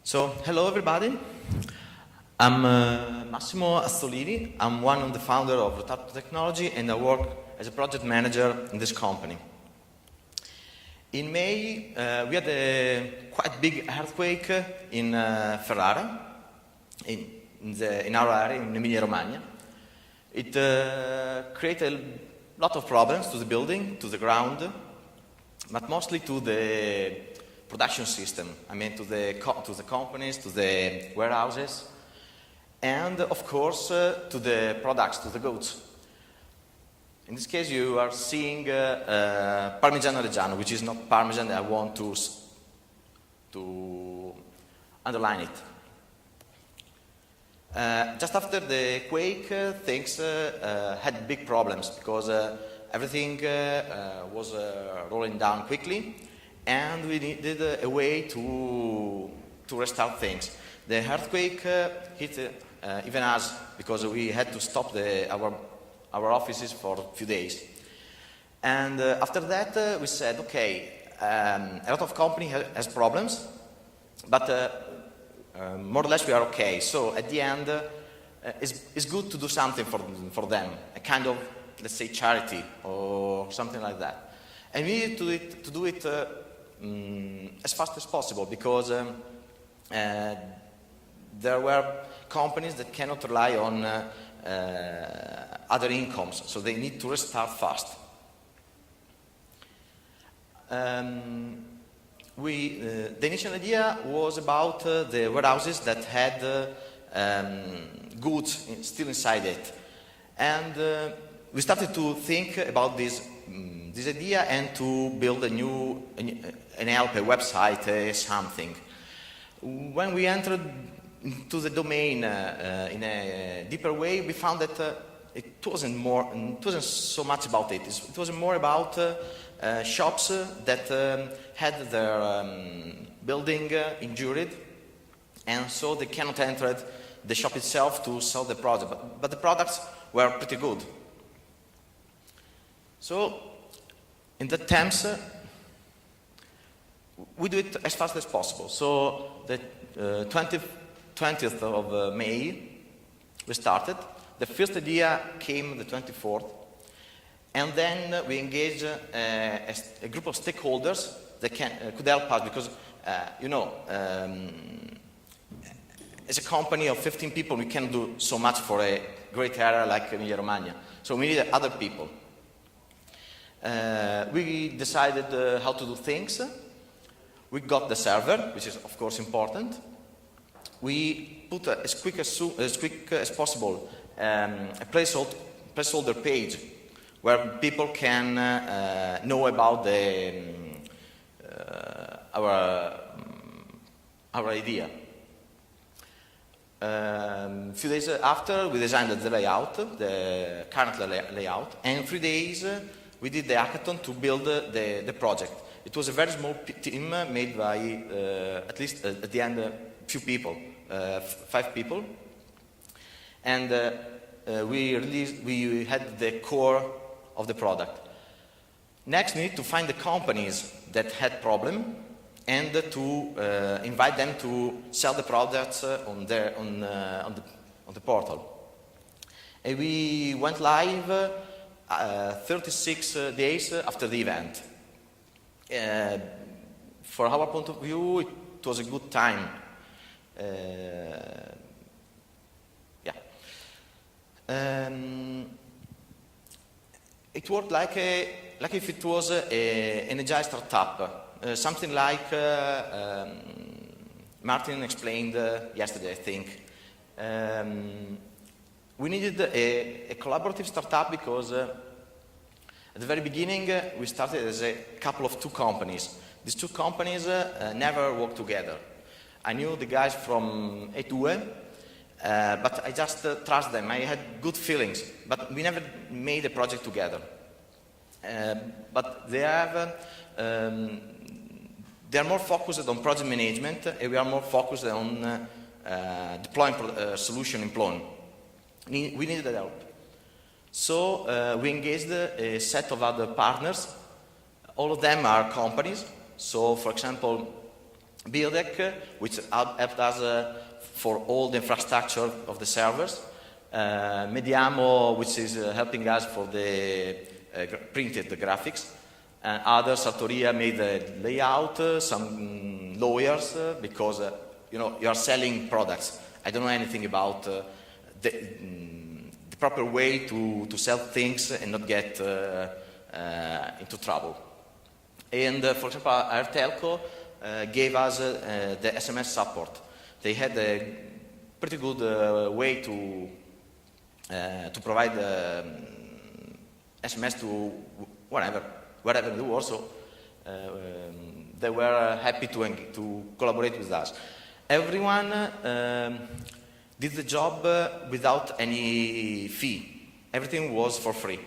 So, hello everybody. I'm Massimo Azzolini. I'm one of the founders of Rotato Technology and I work as a project manager in this company. In May, we had a quite big earthquake in Ferrara, in our area, in Emilia Romagna. It created a lot of problems to the building, to the ground, but mostly to the production system. I mean, to the companies, to the warehouses, and of course to the products, to the goods. In this case, you are seeing Parmigiano Reggiano, which is not Parmesan. I want to underline it. Just after the quake, things had big problems because everything was rolling down quickly. And we needed a way to restart things. The earthquake hit even us because we had to stop our offices for a few days. And after that, we said, okay, a lot of companies has problems, but more or less we are okay. So at the end, it's good to do something for them, a kind of, let's say, charity or something like that. And we needed to do it as fast as possible because there were companies that cannot rely on other incomes, so they need to restart fast. The initial idea was about the warehouses that had goods still inside it, and we started to think about this idea and to build an help, a website, something. When we entered into the domain in a deeper way, we found that it wasn't so much about it. It was more about shops that had their building injured, and so they cannot enter the shop itself to sell the product. But the products were pretty good. So, in that terms, we do it as fast as possible. So, the 20th of May, we started. The first idea came the 24th. And then we engaged a group of stakeholders that could help us because, as a company of 15 people, we can't do so much for a great area like Emilia Romagna. So we needed other people. We decided how to do things. We got the server, which is of course important. We put as quick as possible a placeholder page where people can know about our idea. A few days after, we designed the layout, the current layout, and 3 days we did the hackathon to build the project. It was a very small team made by, at least at the end, a few people, 5 people. And we had the core of the product. Next, we need to find the companies that had problem and to invite them to sell the products on the portal. And we went live 36 days after the event. For our point of view, it was a good time. It worked like if it was an agile startup, something like Martin explained yesterday, I think. We needed a collaborative startup because at the very beginning we started as a couple of 2 companies. These 2 companies never worked together. I knew the guys from E2, but I just trust them. I had good feelings, but we never made a project together. But they are more focused on project management, and we are more focused on deploying solution in Plone. We needed help. So we engaged a set of other partners. All of them are companies. So, for example, Biodec, which helped us for all the infrastructure of the servers. Mediamo, which is helping us for the printed graphics. And others, Sartoria made the layout, some lawyers, because you are selling products. I don't know anything about the proper way to sell things and not get into trouble. And for example, our telco gave us the SMS support. They had a pretty good way to provide SMS to wherever in the world. So they were happy to collaborate with us. Everyone did the job without any fee. Everything was for free.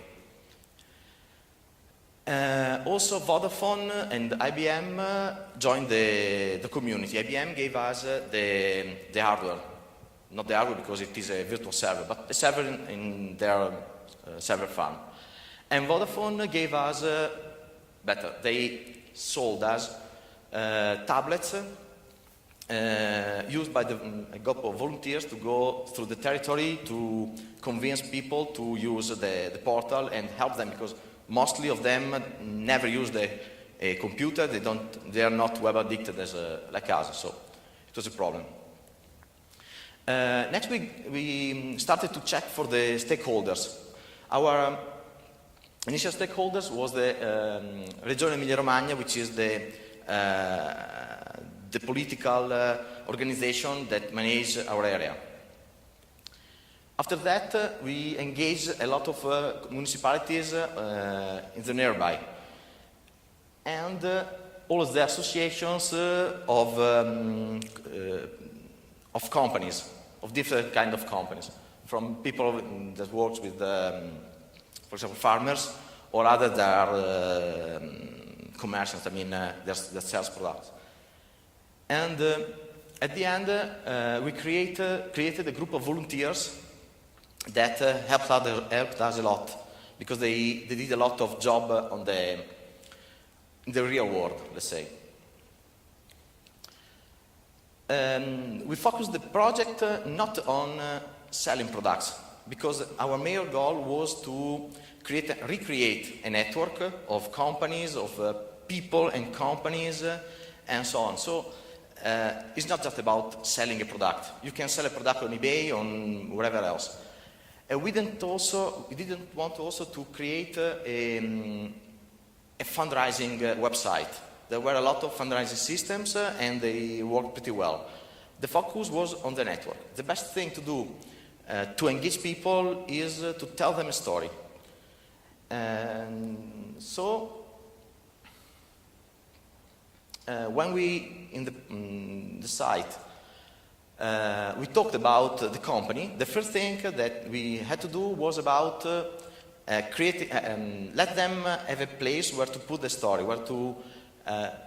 Also, Vodafone and IBM joined the community. IBM gave us the hardware. Not the hardware because it is a virtual server, but a server in their server farm. And Vodafone gave us better. They sold us tablets used by a group of volunteers to go through the territory to convince people to use the portal and help them, because mostly of them never used a computer. They are not web addicted like us, so it was a problem. Next week we started to check for the stakeholders. Our initial stakeholders was the Regione Emilia Romagna, which is the political organization that manages our area. After that, we engaged a lot of municipalities in the nearby, and all of the associations of companies, of different kind of companies, from people that works with, for example, farmers, or others that are commerciants. I mean, that sells products. And at the end, we created a group of volunteers that helped us a lot, because they did a lot of job in the real world, let's say. We focused the project not on selling products, because our main goal was to recreate a network of companies, of people and companies, and so on. So it's not just about selling a product. You can sell a product on eBay, on wherever else. We didn't want also to create a fundraising website. There were a lot of fundraising systems, and they worked pretty well. The focus was on the network. The best thing to do to engage people is to tell them a story. And so, when we, in the site, we talked about the company, the first thing that we had to do was about let them have a place where to put the story, where to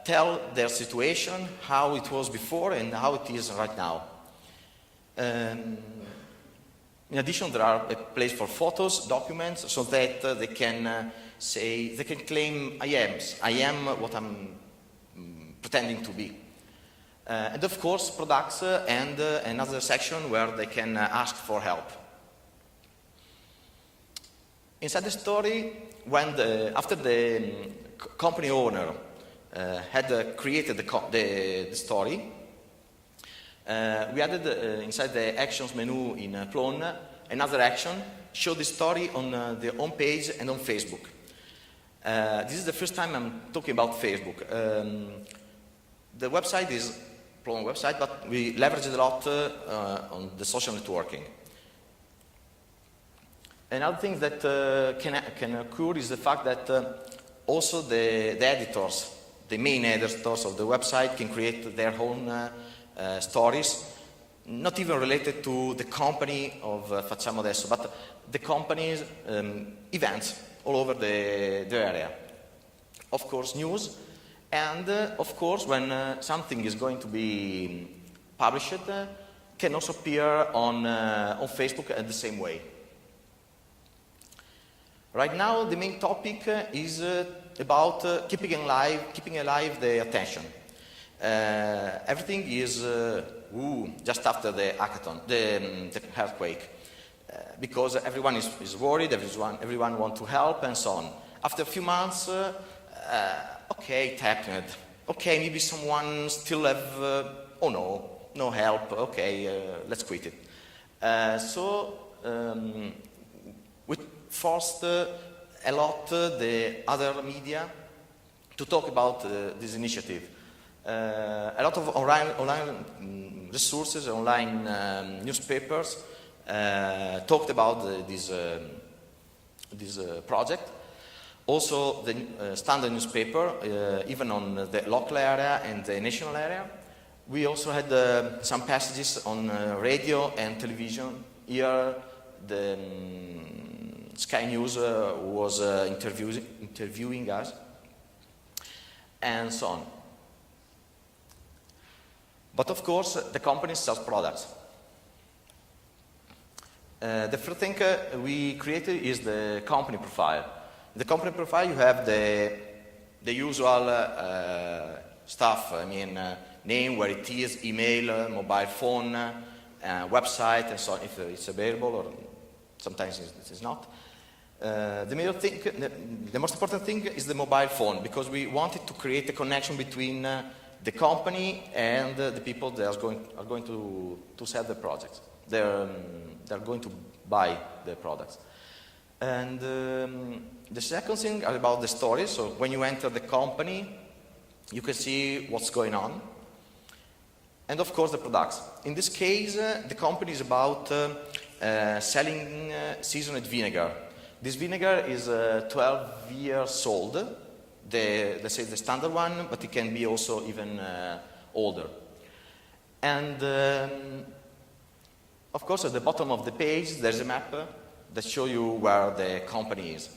tell their situation, how it was before and how it is right now. In addition, there are a place for photos, documents, so that they can claim I am what I'm pretending to be. And of course, products and another section where they can ask for help. Inside the story, after the company owner had created the story, we added inside the actions menu in Plone another action, show the story on the home page and on Facebook. This is the first time I'm talking about Facebook. The website is Plone website, but we leveraged a lot on the social networking. Another thing that can occur is the fact that also the editors, the main editors of the website, can create their own stories, not even related to the company of FacciamoAdesso, but the company's events all over the area. Of course, news, and of course, when something is going to be published, can also appear on Facebook in the same way. Right now, the main topic is about keeping alive the attention. Everything is just after the hackathon, the earthquake, because everyone is worried, everyone wants to help, and so on. After a few months, okay, it happened. Okay, maybe someone still have, oh no help, okay, let's quit it. So we forced a lot the other media to talk about this initiative. A lot of online resources, online newspapers talked about this project. Also, the standard newspaper, even on the local area and the national area. We also had some passages on radio and television. Here, the Sky News was interviewing us, and so on. But of course, the company sells products. The first thing we created is the company profile. In the company profile, you have the usual stuff. I mean, name, where it is, email, mobile phone, website, and so on, if it's available, or sometimes it is not. The most important thing is the mobile phone, because we wanted to create a connection between the company and the people that are going to sell the projects. They're going to buy the products. And the second thing are about the story. So when you enter the company, you can see what's going on. And of course the products. In this case, the company is about selling seasoned vinegar. This vinegar is 12 years old. Let's say the standard one, but it can be also even older. And of course, at the bottom of the page, there's a map that shows you where the company is.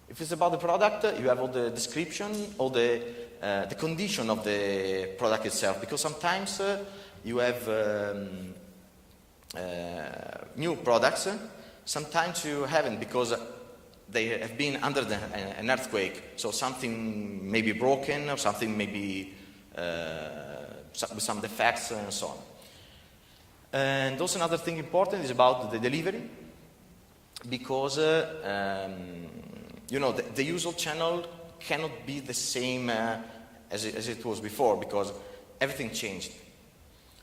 If it's about the product, you have all the description, all the condition of the product itself, because sometimes you have new products, sometimes you haven't, because they have been under an earthquake, so something may be broken, or something may be with some defects, and so on. And also another thing important is about the delivery, because you know, the usual channel cannot be the same as it was before, because everything changed.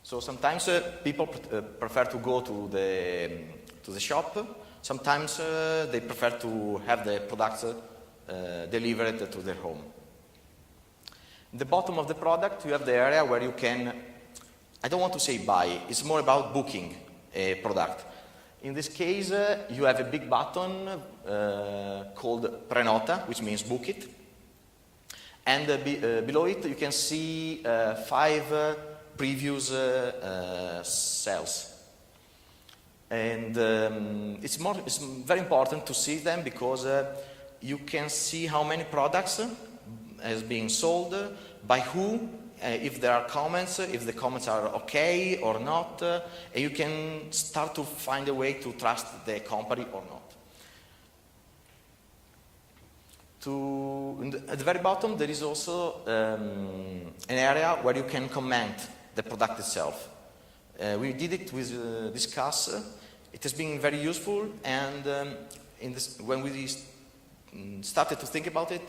So sometimes people prefer to go to the shop. Sometimes they prefer to have the products delivered to their home. In the bottom of the product, you have the area where you can, I don't want to say buy, it's more about booking a product. In this case, you have a big button called Prenota, which means book it. And below it, you can see 5 previous sales. And it's very important to see them, because you can see how many products has been sold, by who, if there are comments, if the comments are okay or not, and you can start to find a way to trust the company or not. At the very bottom, there is also an area where you can comment the product itself. We did it with Discuss. It has been very useful, and when we started to think about it,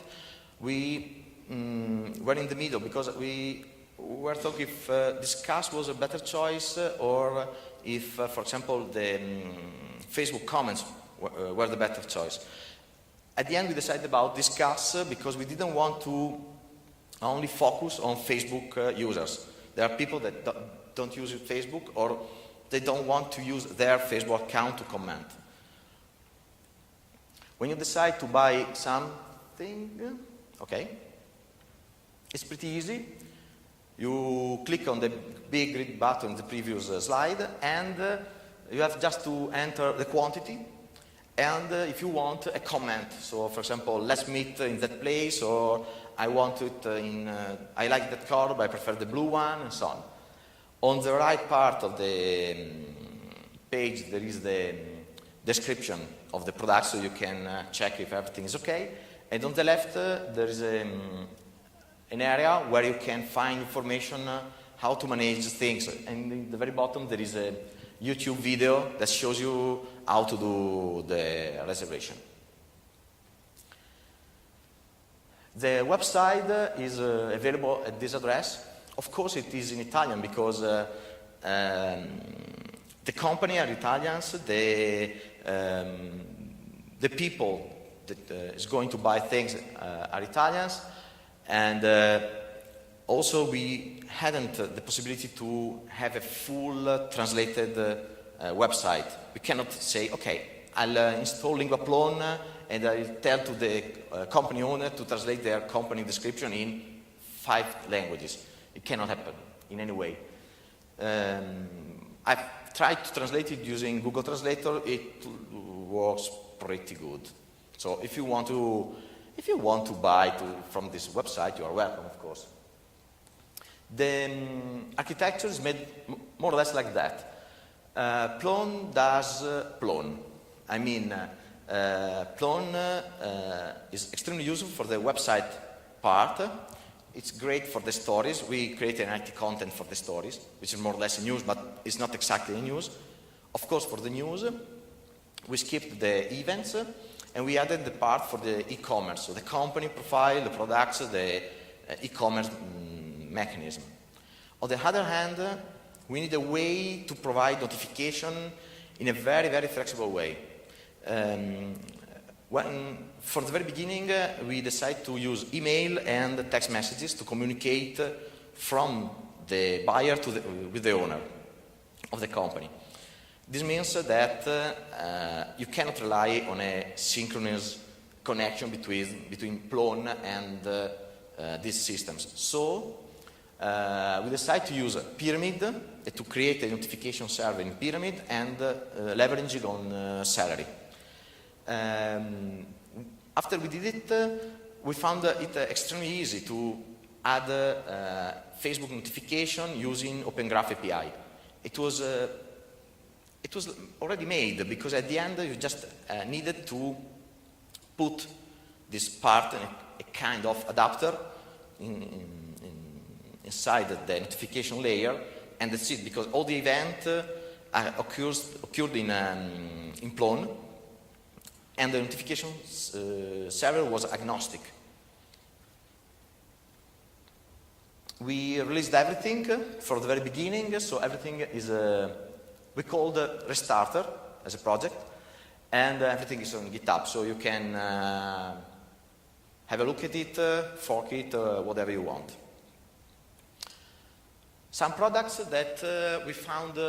we were in the middle, because we were talking if Discuss was a better choice, or if, for example, the Facebook comments were the better choice. At the end, we decided about Discuss, because we didn't want to only focus on Facebook users. There are people that don't use Facebook, or they don't want to use their Facebook account to comment. When you decide to buy something, okay, it's pretty easy. You click on the big red button in the previous slide, and you have just to enter the quantity, and if you want, a comment. So, for example, let's meet in that place, or I want it I like that color, but I prefer the blue one, and so on. On the right part of the page, there is the description of the product, so you can check if everything is okay. And on the left, there is an area where you can find information how to manage things. And in the very bottom there is a YouTube video that shows you how to do the reservation. The website is available at this address. Of course it is in Italian because the company are Italians, the people that is going to buy things are Italians, and also we hadn't the possibility to have a full translated website. We cannot say, okay, I'll install Lingua Plone and I'll tell to the company owner to translate their company description in 5 languages. It cannot happen in any way. I've tried to translate it using Google Translator. It works pretty good. So if you want to buy from this website, you are welcome, of course. The architecture is made more or less like that. Plone does Plone. I mean, Plone is extremely useful for the website part. It's great for the stories. We create an IT content for the stories, which is more or less a news, but it's not exactly a news. Of course, for the news, we skipped the events, and we added the part for the e-commerce, so the company profile, the products, the e-commerce mechanism. On the other hand, we need a way to provide notification in a very, very flexible way. For the very beginning, we decided to use email and text messages to communicate from the buyer with the owner of the company. This means that you cannot rely on a synchronous connection between Plone and these systems. So we decided to use Pyramid to create a notification server in Pyramid and leveraging on Salary. After we did it, we found it extremely easy to add Facebook notification using Open Graph API. It was already made because at the end you just needed to put this part in a kind of adapter inside the notification layer, and that's it, because all the event occurred in Plone, and the notification server was agnostic. We released everything for the very beginning, so everything is, we called Restarter as a project, and everything is on GitHub, so you can have a look at it, fork it, whatever you want. Some products that we found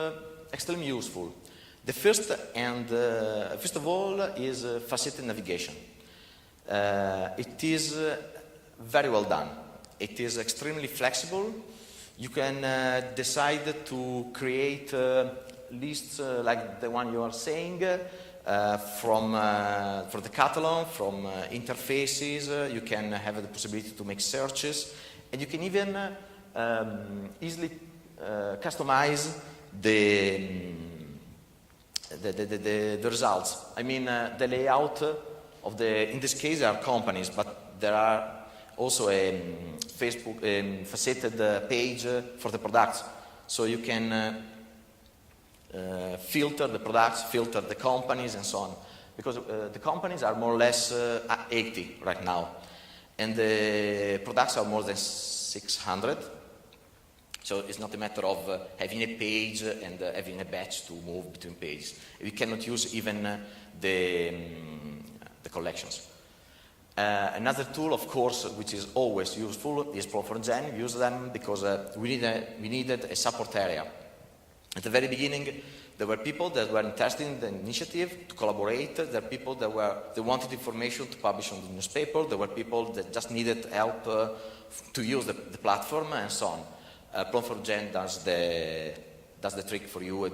extremely useful. The first of all is faceted navigation. It is very well done. It is extremely flexible. You can decide to create lists like the one you are saying for the catalog, from interfaces. You can have the possibility to make searches, and you can even easily customize the results. I mean, the layout of in this case, there are companies, but there are also a Facebook faceted page for the products. So you can filter the products, filter the companies, and so on. Because the companies are more or less 80 right now, and the products are more than 600. So it's not a matter of having a page and having a batch to move between pages. We cannot use even the collections. Another tool, of course, which is always useful is Plone4Gen. We use them because we needed a support area. At the very beginning, there were people that were interested in the initiative to collaborate. There were people that wanted information to publish on the newspaper. There were people that just needed help to use the platform, and so on. Plone4Gen does the trick for you.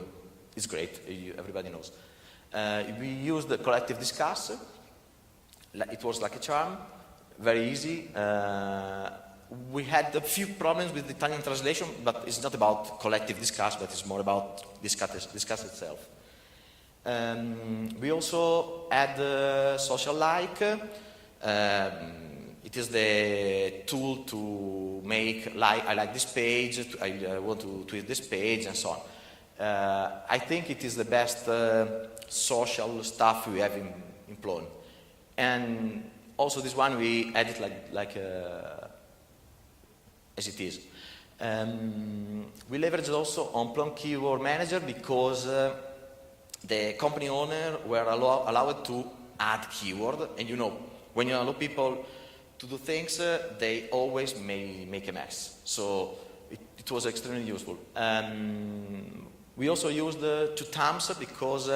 It's great. Everybody knows. We used the collective discuss. It was like a charm, very easy. We had a few problems with the Italian translation, but it's not about collective discuss, but it's more about discuss itself. We also add social like. It is the tool to make, I like this page, I want to tweet this page, and so on. I think it is the best social stuff we have in Plone. And also this one, we add it like as it is. We leverage also on Plone Keyword Manager because the company owner were allowed to add keyword, and you know, when you allow people to do things, they always make a mess. So it was extremely useful. We also used two thumbs because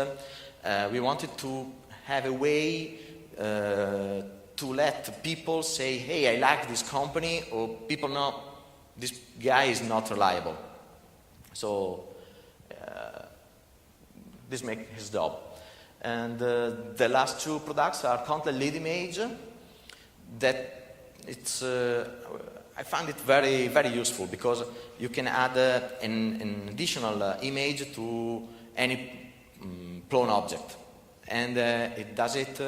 we wanted to have a way to let people say, hey, I like this company, or people know this guy is not reliable. So this makes his job. And the last two products are content lead image. That it's, I find it very, very useful because you can add an additional image to any Plone object, and it does it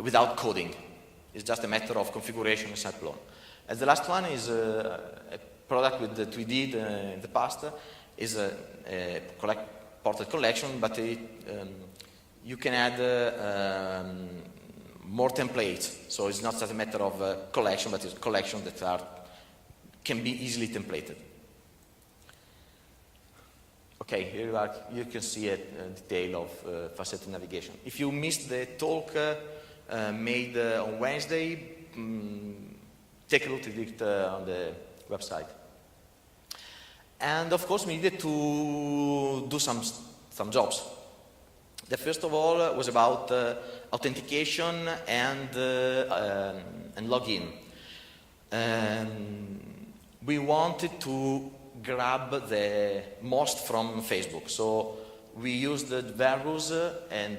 without coding. It's just a matter of configuration inside Plone. And the last one is a product that we did in the past, is a portrait collection, but you can add more templates, so it's not just a matter of collection, but it's collection that can be easily templated. Okay, here you can see a detail of facet navigation. If you missed the talk made on Wednesday, take a look at it on the website. And of course, we needed to do some jobs. The first of all was about authentication and login. We wanted to grab the most from Facebook, so we used the Verus and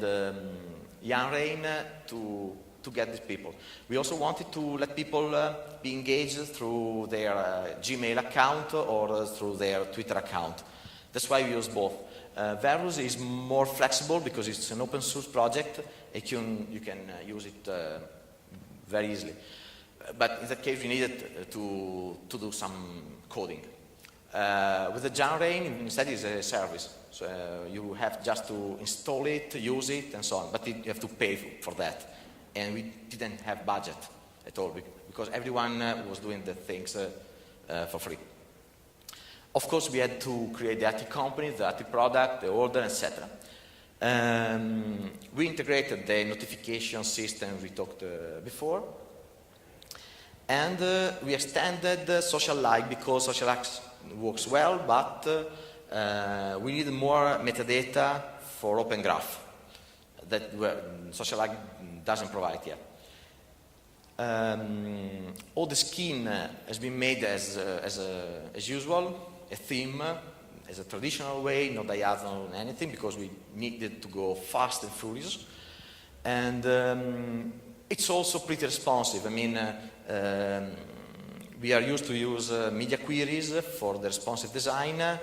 Yanrain to get these people. We also wanted to let people be engaged through their Gmail account or through their Twitter account. That's why we use both. Verus is more flexible because it's an open source project. You can use it very easily. But in that case, we needed to do some coding. With the Yanrain, instead, it's a service. So you have just to install it, use it, and so on. But you have to pay for that. And we didn't have budget at all because everyone was doing the things for free. Of course, we had to create the IT company, the IT product, the order, etc. We integrated the notification system we talked before. And we extended social like because social like works well, but we need more metadata for Open Graph that social like doesn't provide yet. All the skin has been made as usual, a theme, as a traditional way, no diagonal or anything, because we needed to go fast and furious. And it's also pretty responsive. I mean, we are used to use media queries for the responsive design.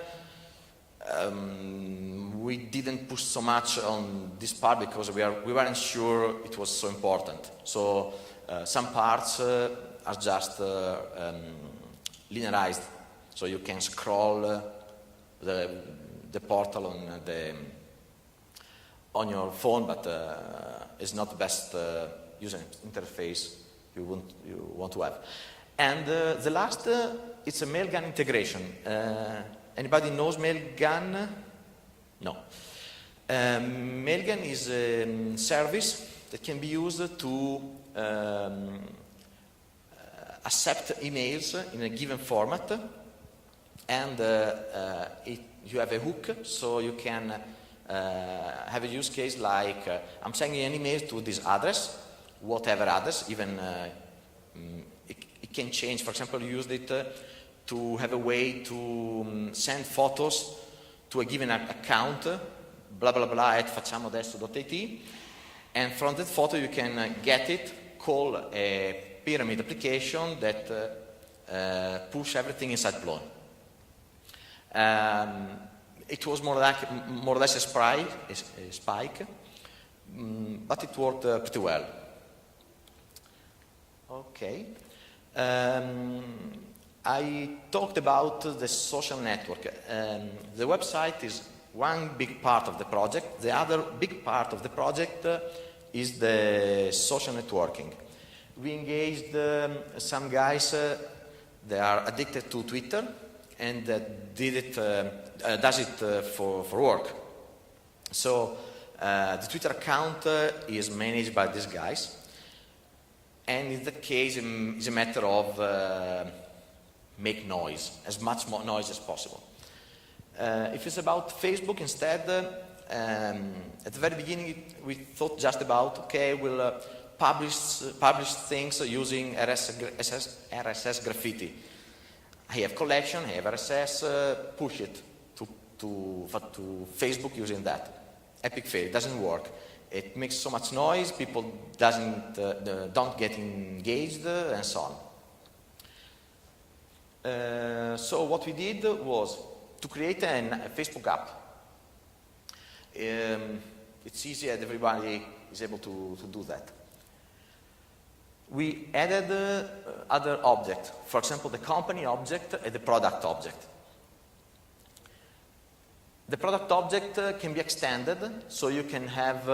We didn't push so much on this part because we weren't sure it was so important. So some parts are just linearized. So you can scroll the portal on your phone, but it's not the best user interface you want to have. And the last, it's a Mailgun integration. Anybody knows Mailgun? No. Mailgun is a service that can be used to accept emails in a given format. And you have a hook, so you can have a use case like, I'm sending an email to this address, whatever address, even it can change. For example, you used it to have a way to send photos to a given account, blah, blah, blah, at FacciamoAdesso.it. And from that photo, you can get it, call a pyramid application that push everything inside Plone. It was more or less a spike, but it worked pretty well. Okay. I talked about the social network. The website is one big part of the project. The other big part of the project is the social networking. We engaged some guys that are addicted to Twitter and does it for work. So the Twitter account is managed by these guys, and in that case it's a matter of make noise, as much more noise as possible. If it's about Facebook instead, at the very beginning we thought just about, okay, we'll publish things using RSS graffiti. I have collection, I have RSS, push it to Facebook using that. Epic fail, it doesn't work. It makes so much noise, people don't get engaged, and so on. So what we did was to create a Facebook app. It's easy and everybody is able to do that. We added other objects, for example, the company object and the product object. The product object can be extended, so you can have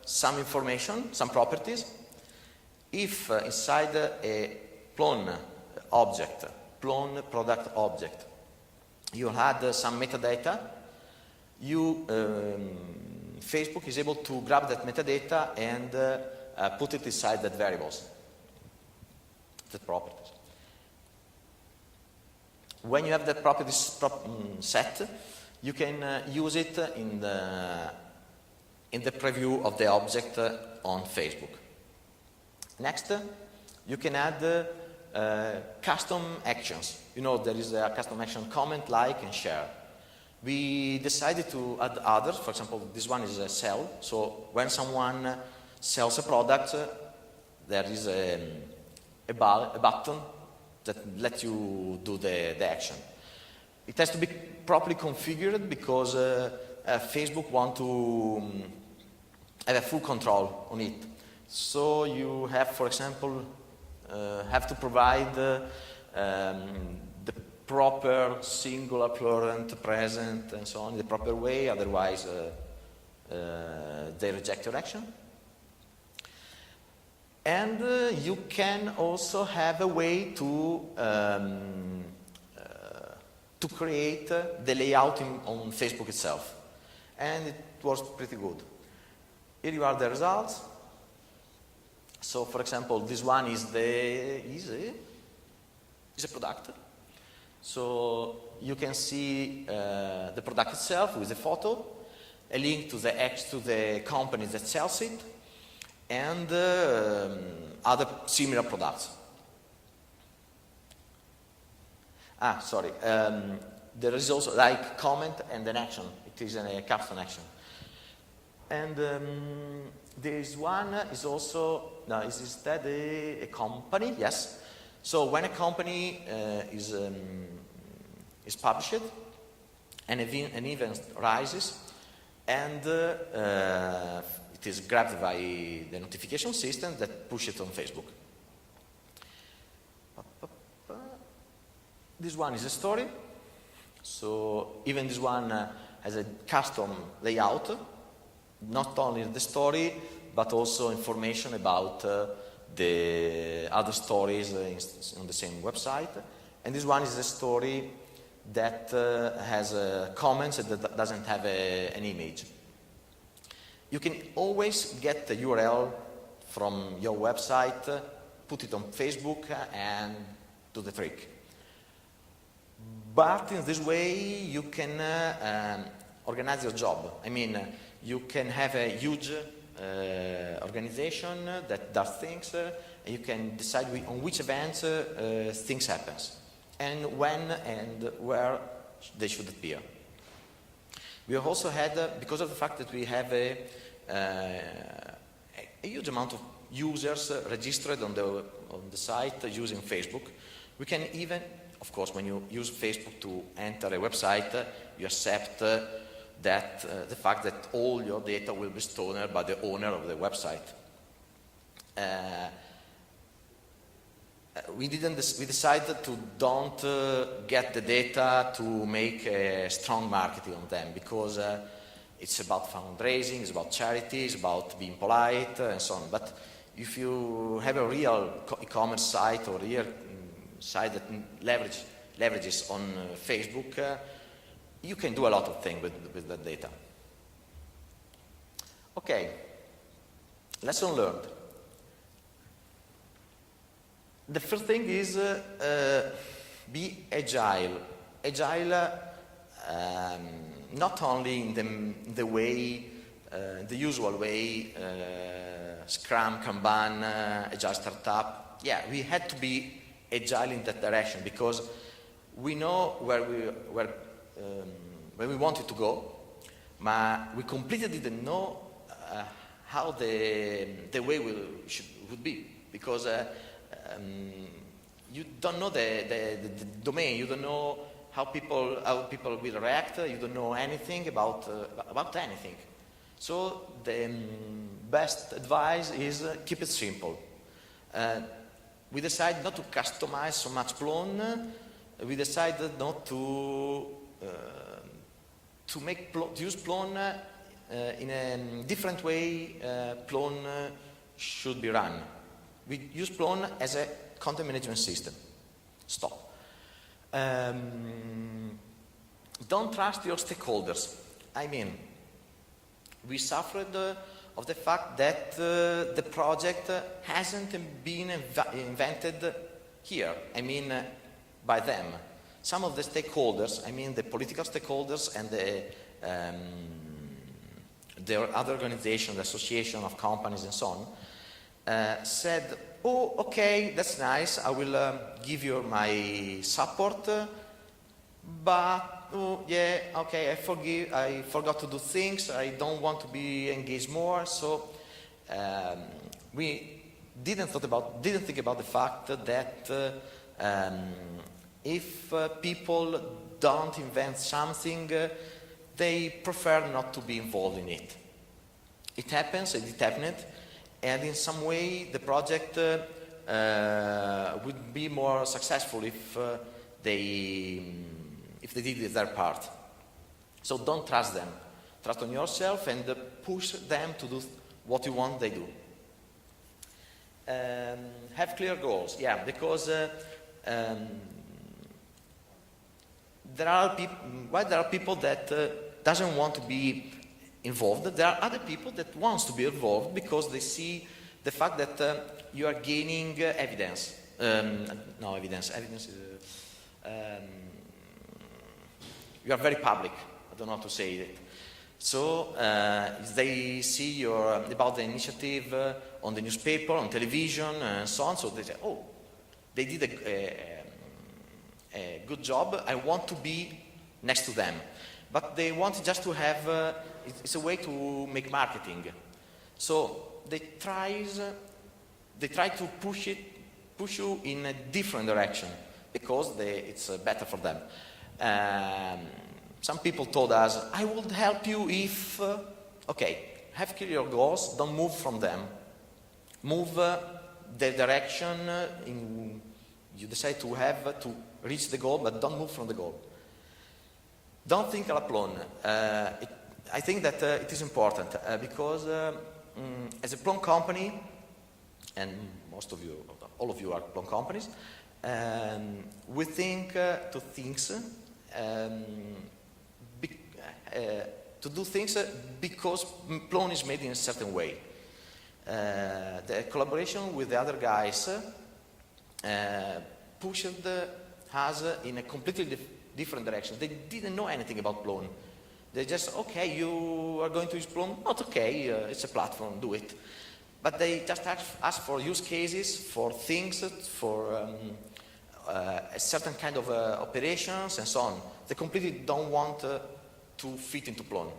some information, some properties. If inside a Plone object, Plone product object, you had some metadata, Facebook is able to grab that metadata and put it inside that variables, the properties. When you have that properties set, you can use it in the preview of the object on Facebook. Next, you can add custom actions. You know, there is a custom action: comment, like, and share. We decided to add others. For example, this one is a sell. So when someone sells a product, there is a button that lets you do the action. It has to be properly configured because Facebook wants to have a full control on it. So you have, for example, have to provide the proper singular, plural, present, and so on in the proper way. Otherwise, they reject your action. And you can also have a way to create the layout on Facebook itself. And it was pretty good. Here you are the results. So, for example, this one is a product. So you can see the product itself with a photo, a link to the company that sells it, and other similar products. There is also like comment and an action. It is a custom action. And this one is also, is instead a company? Yes. So when a company is published, an event rises, and it is grabbed by the notification system that push it on Facebook. This one is a story. So even this one has a custom layout, not only the story, but also information about the other stories on the same website. And this one is a story that has comments and that doesn't have an image. You can always get the URL from your website, put it on Facebook, and do the trick. But in this way, you can organize your job. I mean, you can have a huge organization that does things, and you can decide on which events things happen, and when and where they should appear. We also had, because of the fact that we have a huge amount of users registered on the site using Facebook, we can even, of course, when you use Facebook to enter a website, you accept that the fact that all your data will be stored by the owner of the website. we decided to don't get the data to make a strong marketing on them, because it's about fundraising, it's about charity, it's about being polite and so on. But if you have a real e-commerce site or real site that leverages on Facebook, you can do a lot of things with that data. Okay, lesson learned. The first thing is be agile. Agile, not only in the way, the usual way, Scrum, Kanban, Agile Startup. Yeah, we had to be agile in that direction, because we know where we wanted to go, but we completely didn't know how the way would be, because you don't know the domain, you don't know how people will react, you don't know anything about anything. So the best advice is keep it simple. We decided not to customize so much Plone. We decided not to use Plone in a different way. Plone should be run. We use Plone as a content management system. Stop. Don't trust your stakeholders. I mean, we suffered of the fact that the project hasn't been invented here. I mean, by them. Some of the stakeholders, I mean the political stakeholders and the other organizations, the association of companies and so on, said, oh, okay, that's nice, I will give you my support, but, oh, yeah, okay, I forgot to do things, I don't want to be engaged more, so we didn't think about the fact that if people don't invent something, they prefer not to be involved in it. It happens, it happened, and in some way the project would be more successful if they did their part. So don't trust them. Trust on yourself and push them to do what you want they do. Have clear goals, yeah, because there are people that doesn't want to be involved. There are other people that wants to be involved because they see the fact that you are gaining evidence. Evidence is... you are very public. I don't know how to say it. So they see about the initiative on the newspaper, on television, and so on. So they say, oh, they did a good job. I want to be next to them. But they want just to have, it's a way to make marketing. So they try to push you in a different direction because it's better for them. Some people told us, I would help you if, okay, have clear your goals, don't move from them. Move the direction you decide to have to reach the goal, but don't move from the goal. Don't think alla Plone. I think that it is important because as a Plone company, and all of you are Plone companies, we think to do things because Plone is made in a certain way. The collaboration with the other guys pushed us in a completely different direction. They didn't know anything about Plone. They just, okay, you are going to use Plone? Not okay, it's a platform, do it. But they just ask for use cases, for things, for a certain kind of operations and so on. They completely don't want to fit into Plone.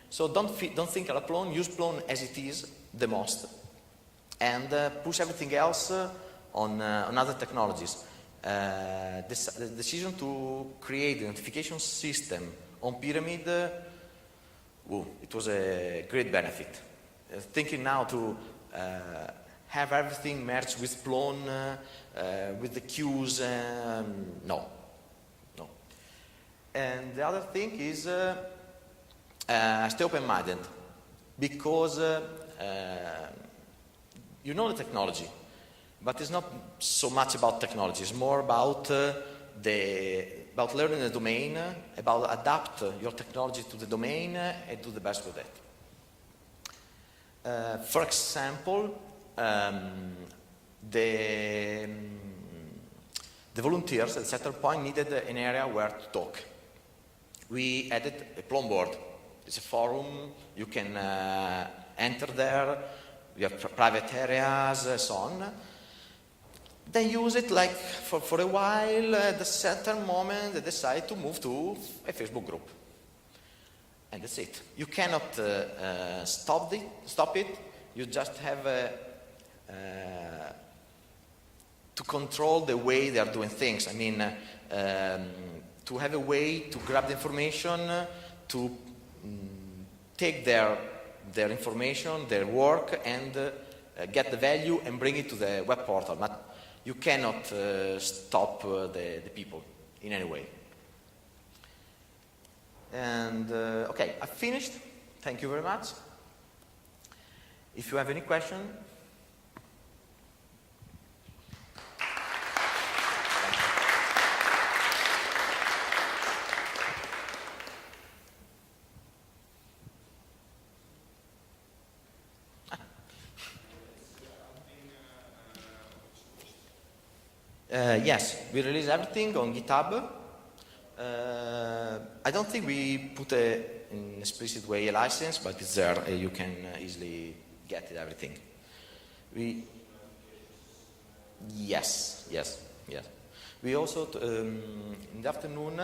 So don't think alla Plone, use Plone as it is, the most, and push everything else on other technologies. The decision to create a notification system on Pyramid, it was a great benefit. Thinking now to have everything merged with Plone, with the queues. No. And the other thing is stay open-minded, because you know the technology, but it's not so much about technology. It's more about about learning the domain, about adapt your technology to the domain and do the best with it. For example, the volunteers at Center Point needed an area where to talk. We added a Plone board. It's a forum. You can enter there. You have private areas, so on. They use it like for a while. At a certain moment, they decide to move to a Facebook group. And that's it. You cannot stop it. You just have to control the way they are doing things. I mean, to have a way to grab the information, to take their information, their work, and get the value and bring it to the web portal. But you cannot stop the people in any way. And okay, I've finished. Thank you very much. If you have any question. Yes, we release everything on GitHub. I don't think we put in an explicit way a license, but it's there. You can easily get it, everything. Yes. We also, in the afternoon,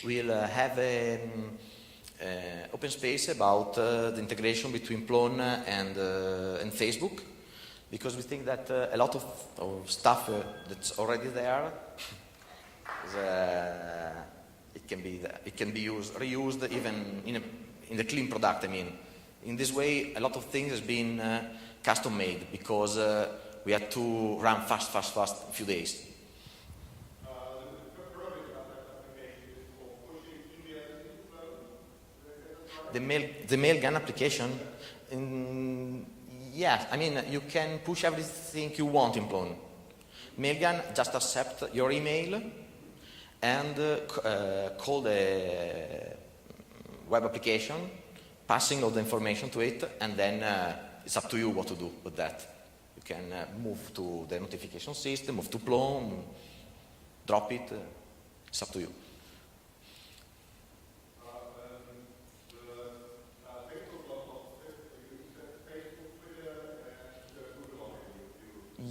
we'll have an open space about the integration between Plone and Facebook, because we think that a lot of stuff that's already there is, it can be reused even in the clean product. I mean, in this way, a lot of things has been custom made, because we had to run fast a few days. The mail gun application. Yeah, I mean, you can push everything you want in Plone. Mailgun just accept your email and call the web application, passing all the information to it, and then it's up to you what to do with that. You can move to the notification system, move to Plone, drop it. It's up to you.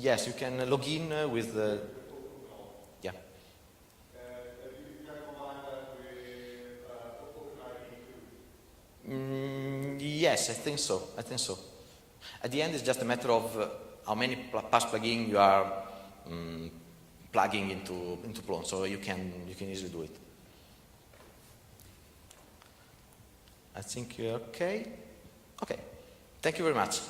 Yes, you can log in with the... Yeah. Yes, I think so. At the end, it's just a matter of how many pass plugins you are plugging into Plone, so you can easily do it. I think you're okay. Okay. Thank you very much.